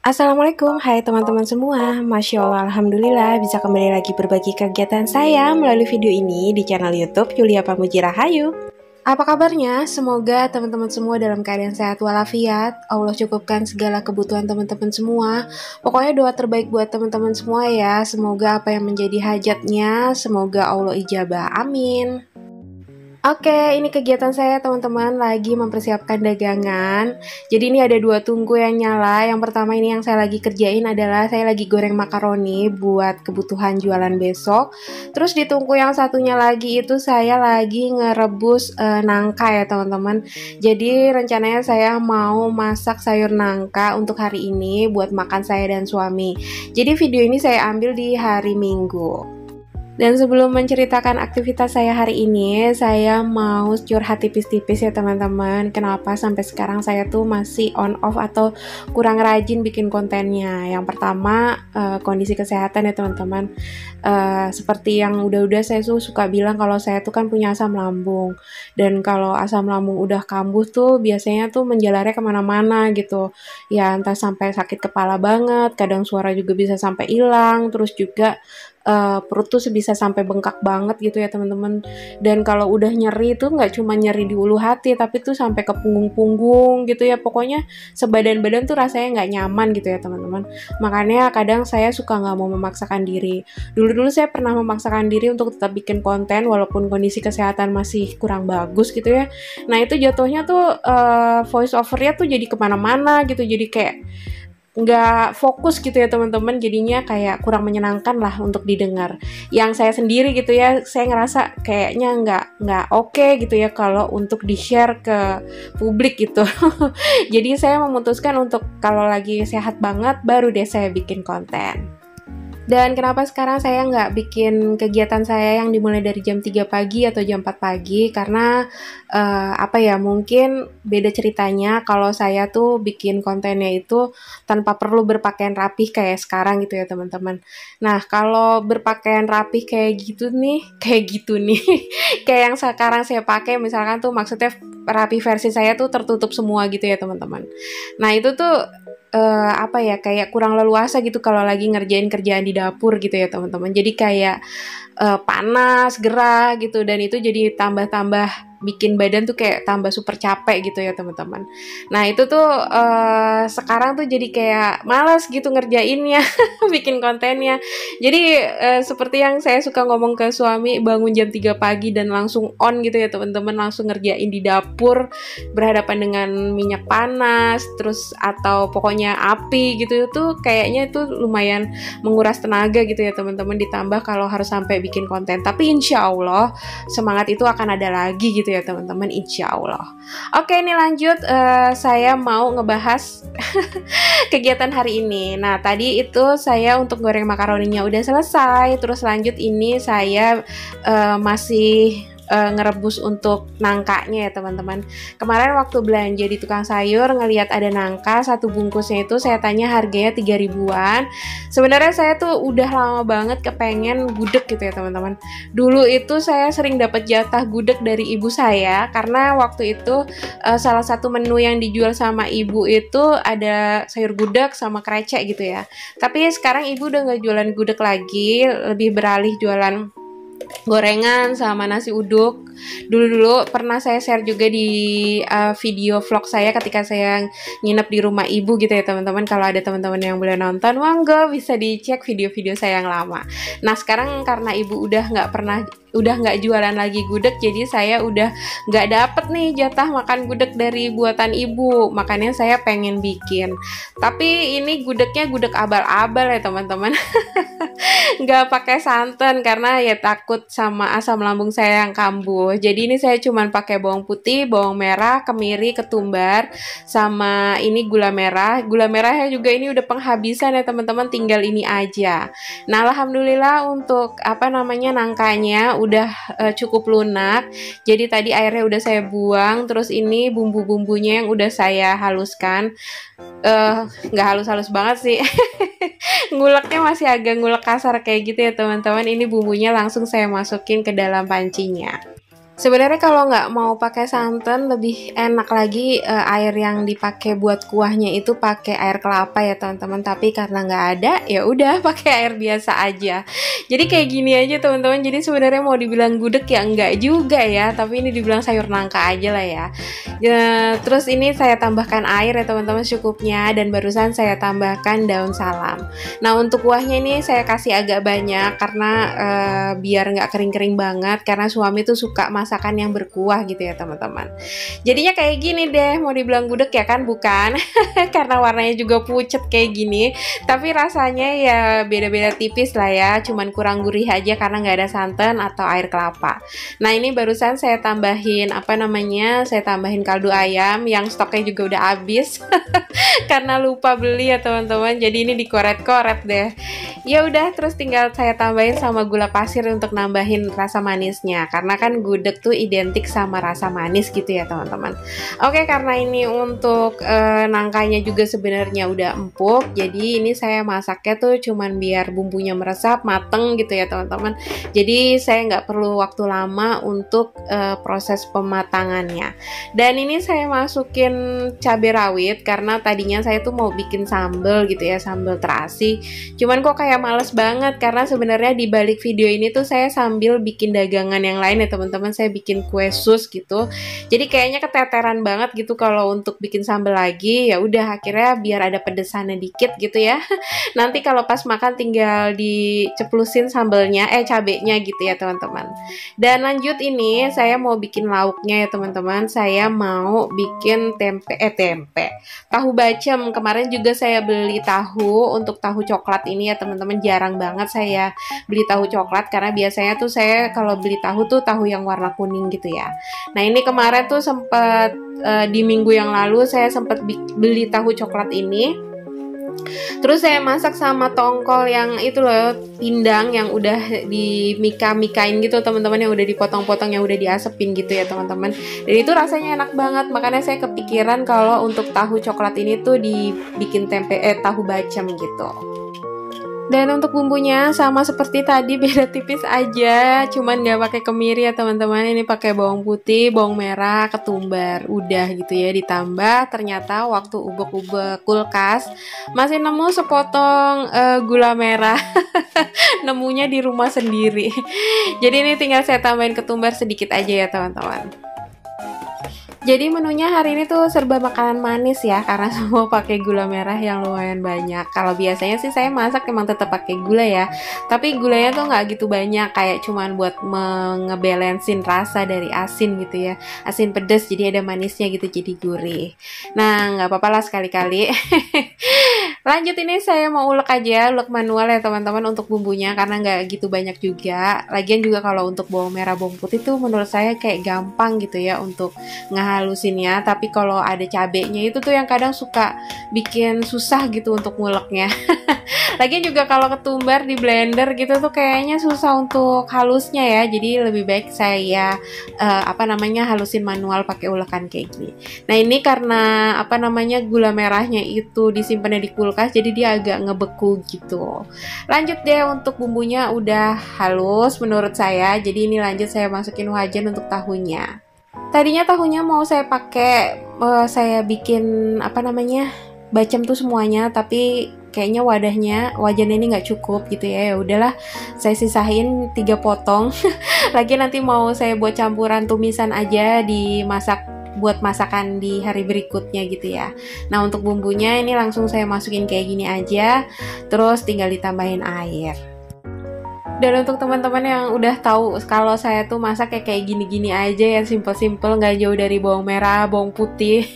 Assalamualaikum, hai teman-teman semua. Masya Allah, Alhamdulillah bisa kembali lagi berbagi kegiatan saya melalui video ini di channel YouTube Yulia Pamuji Rahayu. Apa kabarnya? Semoga teman-teman semua dalam keadaan sehat walafiat. Allah cukupkan segala kebutuhan teman-teman semua. Pokoknya doa terbaik buat teman-teman semua ya. Semoga apa yang menjadi hajatnya, semoga Allah ijabah. Amin. Oke, ini kegiatan saya teman-teman lagi mempersiapkan dagangan. Jadi ini ada dua tungku yang nyala. Yang pertama ini yang saya lagi kerjain adalah saya lagi goreng makaroni buat kebutuhan jualan besok. Terus di tungku yang satunya lagi itu saya lagi ngerebus nangka ya teman-teman. Jadi rencananya saya mau masak sayur nangka untuk hari ini buat makan saya dan suami. Jadi video ini saya ambil di hari Minggu. Dan sebelum menceritakan aktivitas saya hari ini, saya mau curhat tipis-tipis ya teman-teman. Kenapa sampai sekarang saya tuh masih on off atau kurang rajin bikin kontennya. Yang pertama, kondisi kesehatan ya teman-teman. Seperti yang udah-udah saya tuh suka bilang kalau saya tuh kan punya asam lambung. Dan kalau asam lambung udah kambuh tuh biasanya tuh menjalarnya kemana-mana gitu. Ya entah sampai sakit kepala banget, kadang suara juga bisa sampai hilang, terus juga perut tuh bisa sampai bengkak banget gitu ya teman-teman. Dan kalau udah nyeri tuh nggak cuma nyeri di ulu hati, tapi tuh sampai ke punggung-punggung gitu ya. Pokoknya sebadan-badan tuh rasanya nggak nyaman gitu ya teman-teman. Makanya kadang saya suka nggak mau memaksakan diri. Dulu-dulu saya pernah memaksakan diri untuk tetap bikin konten walaupun kondisi kesehatan masih kurang bagus gitu ya. Nah itu jatuhnya tuh voice overnya tuh jadi kemana-mana gitu. Jadi kayak nggak fokus gitu ya teman-teman, jadinya kayak kurang menyenangkan lah untuk didengar. Yang saya sendiri gitu ya, saya ngerasa kayaknya nggak oke gitu ya kalau untuk di-share ke publik gitu. Jadi saya memutuskan untuk kalau lagi sehat banget baru deh saya bikin konten. Dan kenapa sekarang saya nggak bikin kegiatan saya yang dimulai dari jam 3 pagi atau jam 4 pagi? Karena mungkin beda ceritanya kalau saya tuh bikin kontennya itu tanpa perlu berpakaian rapih kayak sekarang gitu ya teman-teman. Nah kalau berpakaian rapih kayak gitu nih, kayak yang sekarang saya pakai misalkan tuh maksudnya rapi versi saya tuh tertutup semua gitu ya teman-teman. Nah itu tuh kayak kurang leluasa gitu kalau lagi ngerjain kerjaan di dapur gitu ya teman-teman. Jadi kayak panas, gerah gitu, dan itu jadi tambah-tambah bikin badan tuh kayak tambah super capek gitu ya teman-teman. Nah itu tuh sekarang tuh jadi kayak malas gitu ngerjainnya, bikin kontennya. Jadi seperti yang saya suka ngomong ke suami, bangun jam 3 pagi dan langsung on gitu ya teman-teman, langsung ngerjain di dapur berhadapan dengan minyak panas, terus atau pokoknya api gitu tuh kayaknya itu lumayan menguras tenaga gitu ya teman-teman, ditambah kalau harus sampai bikin konten. Tapi insya Allah semangat itu akan ada lagi gitu ya teman-teman, insya Allah. Oke, ini lanjut, saya mau ngebahas kegiatan hari ini. Nah tadi itu saya untuk goreng makaroninya udah selesai. Terus lanjut ini saya masih ngerebus untuk nangkanya ya teman-teman. Kemarin waktu belanja di tukang sayur ngelihat ada nangka satu bungkusnya itu, saya tanya harganya 3 ribuan. Sebenarnya saya tuh udah lama banget kepengen gudeg gitu ya teman-teman. Dulu itu saya sering dapat jatah gudeg dari ibu saya karena waktu itu salah satu menu yang dijual sama ibu itu ada sayur gudeg sama krecek gitu ya. Tapi sekarang ibu udah nggak jualan gudeg lagi, lebih beralih jualan gorengan sama nasi uduk. Dulu pernah saya share juga di video vlog saya ketika saya nginep di rumah ibu gitu ya teman-teman. Kalau ada teman-teman yang boleh nonton, monggo bisa dicek video-video saya yang lama. Nah sekarang karena ibu udah nggak jualan lagi gudeg, jadi saya udah nggak dapet nih jatah makan gudeg dari buatan ibu. Makanya saya pengen bikin. Tapi ini gudegnya gudeg abal-abal ya teman-teman. Nggak pakai santan karena ya takut sama asam lambung saya yang kambuh. Jadi ini saya cuman pakai bawang putih, bawang merah, kemiri, ketumbar, sama ini gula merah. Gula merahnya juga ini udah penghabisan ya teman-teman, tinggal ini aja. Nah alhamdulillah untuk nangkanya udah cukup lunak. Jadi tadi airnya udah saya buang. Terus ini bumbu-bumbunya yang udah saya haluskan. Nggak halus-halus banget sih. Nguleknya masih agak ngulek kasar kayak gitu ya teman-teman. Ini bumbunya langsung saya masukin ke dalam pancinya. Sebenarnya kalau nggak mau pakai santan lebih enak lagi, air yang dipakai buat kuahnya itu pakai air kelapa ya teman-teman. Tapi karena nggak ada, ya udah pakai air biasa aja. Jadi kayak gini aja teman-teman. Jadi sebenarnya mau dibilang gudeg ya enggak juga ya. Tapi ini dibilang sayur nangka aja lah ya. Terus ini saya tambahkan air ya teman-teman secukupnya. Dan barusan saya tambahkan daun salam. Nah untuk kuahnya ini saya kasih agak banyak karena biar nggak kering-kering banget. Karena suami tuh suka masakan yang berkuah gitu ya teman-teman. Jadinya kayak gini deh, mau dibilang gudeg ya kan, bukan. Karena warnanya juga pucet kayak gini, tapi rasanya ya beda-beda tipis lah ya, cuman kurang gurih aja karena nggak ada santan atau air kelapa. Nah ini barusan saya tambahin saya tambahin kaldu ayam yang stoknya juga udah habis karena lupa beli ya teman-teman. Jadi ini dikoret-koret deh. Ya udah, terus tinggal saya tambahin sama gula pasir untuk nambahin rasa manisnya, karena kan gudeg tuh identik sama rasa manis gitu ya teman-teman. Oke, karena ini untuk nangkanya juga sebenarnya udah empuk, jadi ini saya masaknya tuh cuman biar bumbunya meresap mateng gitu ya teman-teman. Jadi saya nggak perlu waktu lama untuk proses pematangannya. Dan ini saya masukin cabai rawit karena tadinya saya tuh mau bikin sambal gitu ya, sambal terasi. Cuman kok kayak males banget karena sebenarnya di balik video ini tuh saya sambil bikin dagangan yang lain ya teman-teman. Saya bikin kue sus gitu. Jadi kayaknya keteteran banget gitu kalau untuk bikin sambal lagi. Ya udah, akhirnya biar ada pedesannya dikit gitu ya. Nanti kalau pas makan tinggal diceplusin sambelnya, cabenya gitu ya teman-teman. Dan lanjut ini saya mau bikin lauknya ya teman-teman. Saya mau bikin tempe tahu bacem. Kemarin juga saya beli tahu untuk tahu coklat ini ya teman-teman. Jarang banget saya beli tahu coklat karena biasanya tuh saya kalau beli tahu tuh tahu yang warna kuning gitu ya. Nah ini kemarin tuh sempat di minggu yang lalu saya sempat beli tahu coklat ini. Terus saya masak sama tongkol yang itu loh, pindang yang udah di mika-mikain gitu teman-teman, yang udah dipotong-potong, yang udah diasepin gitu ya teman-teman. Dan itu rasanya enak banget, makanya saya kepikiran kalau untuk tahu coklat ini tuh dibikin tahu bacem gitu. Dan untuk bumbunya sama seperti tadi, beda tipis aja, cuman nggak pakai kemiri ya teman-teman. Ini pakai bawang putih, bawang merah, ketumbar, udah gitu ya. Ditambah ternyata waktu ubek-ubek kulkas masih nemu sepotong gula merah. Nemunya di rumah sendiri. Jadi ini tinggal saya tambahin ketumbar sedikit aja ya teman-teman. Jadi menunya hari ini tuh serba makanan manis ya, karena semua pakai gula merah yang lumayan banyak. Kalau biasanya sih saya masak emang tetap pakai gula ya, tapi gulanya tuh nggak gitu banyak, kayak cuman buat ngebalancein rasa dari asin gitu ya, asin pedas jadi ada manisnya gitu, jadi gurih. Nah nggak apa-apa lah sekali-kali. Lanjut, ini saya mau ulek aja, ulek manual ya teman-teman untuk bumbunya karena nggak gitu banyak juga. Lagian juga kalau untuk bawang merah bawang putih tuh menurut saya kayak gampang gitu ya untuk halusinnya, tapi kalau ada cabenya itu tuh yang kadang suka bikin susah gitu untuk nguleknya. Lagian juga kalau ketumbar di blender gitu tuh kayaknya susah untuk halusnya ya, jadi lebih baik saya halusin manual pakai ulekan kayak gini. Nah ini karena gula merahnya itu disimpannya di kulkas, jadi dia agak ngebeku gitu. Lanjut deh, untuk bumbunya udah halus menurut saya, jadi ini lanjut saya masukin wajan untuk tahunya. Tadinya tahunya mau saya pakai, saya bikin bacem tuh semuanya, tapi kayaknya wajannya ini nggak cukup gitu ya. Ya udahlah, saya sisain 3 potong. Lagi nanti mau saya buat campuran tumisan aja buat masakan di hari berikutnya gitu ya. Nah untuk bumbunya ini langsung saya masukin kayak gini aja, terus tinggal ditambahin air. Dan untuk teman-teman yang udah tahu kalau saya tuh masak kayak gini-gini aja ya, simple-simple, nggak jauh dari bawang merah, bawang putih.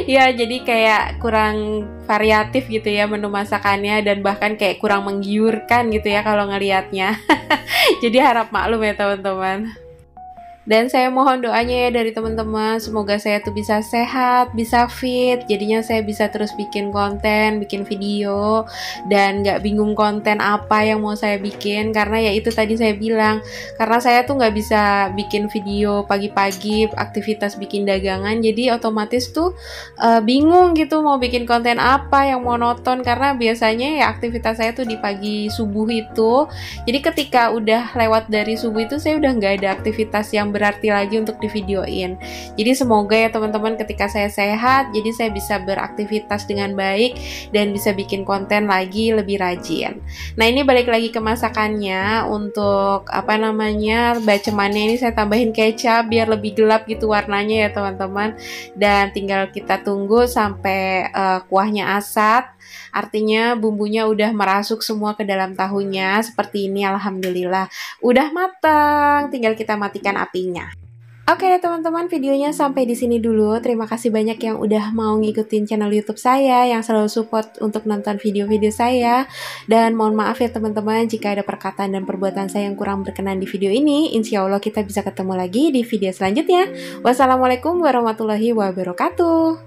Ya jadi kayak kurang variatif gitu ya menu masakannya, dan bahkan kayak kurang menggiurkan gitu ya kalau ngelihatnya. Jadi harap maklum ya teman-teman. Dan saya mohon doanya ya dari teman-teman, semoga saya tuh bisa sehat, bisa fit, jadinya saya bisa terus bikin konten, bikin video, dan nggak bingung konten apa yang mau saya bikin, karena ya itu tadi saya bilang, karena saya tuh nggak bisa bikin video pagi-pagi, aktivitas bikin dagangan, jadi otomatis tuh bingung gitu mau bikin konten apa yang monoton, karena biasanya ya aktivitas saya tuh di pagi subuh itu, jadi ketika udah lewat dari subuh itu saya udah nggak ada aktivitas yang berarti lagi untuk divideoin. Jadi semoga ya teman-teman ketika saya sehat, jadi saya bisa beraktivitas dengan baik dan bisa bikin konten lagi lebih rajin. Nah ini balik lagi ke masakannya, untuk apa namanya bacemannya ini saya tambahin kecap biar lebih gelap gitu warnanya ya teman-teman. Dan tinggal kita tunggu sampai kuahnya asat. Artinya bumbunya udah merasuk semua ke dalam tahunya seperti ini, alhamdulillah. Udah matang, tinggal kita matikan apinya. Oke deh teman-teman, videonya sampai di sini dulu. Terima kasih banyak yang udah mau ngikutin channel YouTube saya, yang selalu support untuk nonton video-video saya. Dan mohon maaf ya teman-teman jika ada perkataan dan perbuatan saya yang kurang berkenan di video ini. Insya Allah kita bisa ketemu lagi di video selanjutnya. Wassalamualaikum warahmatullahi wabarakatuh.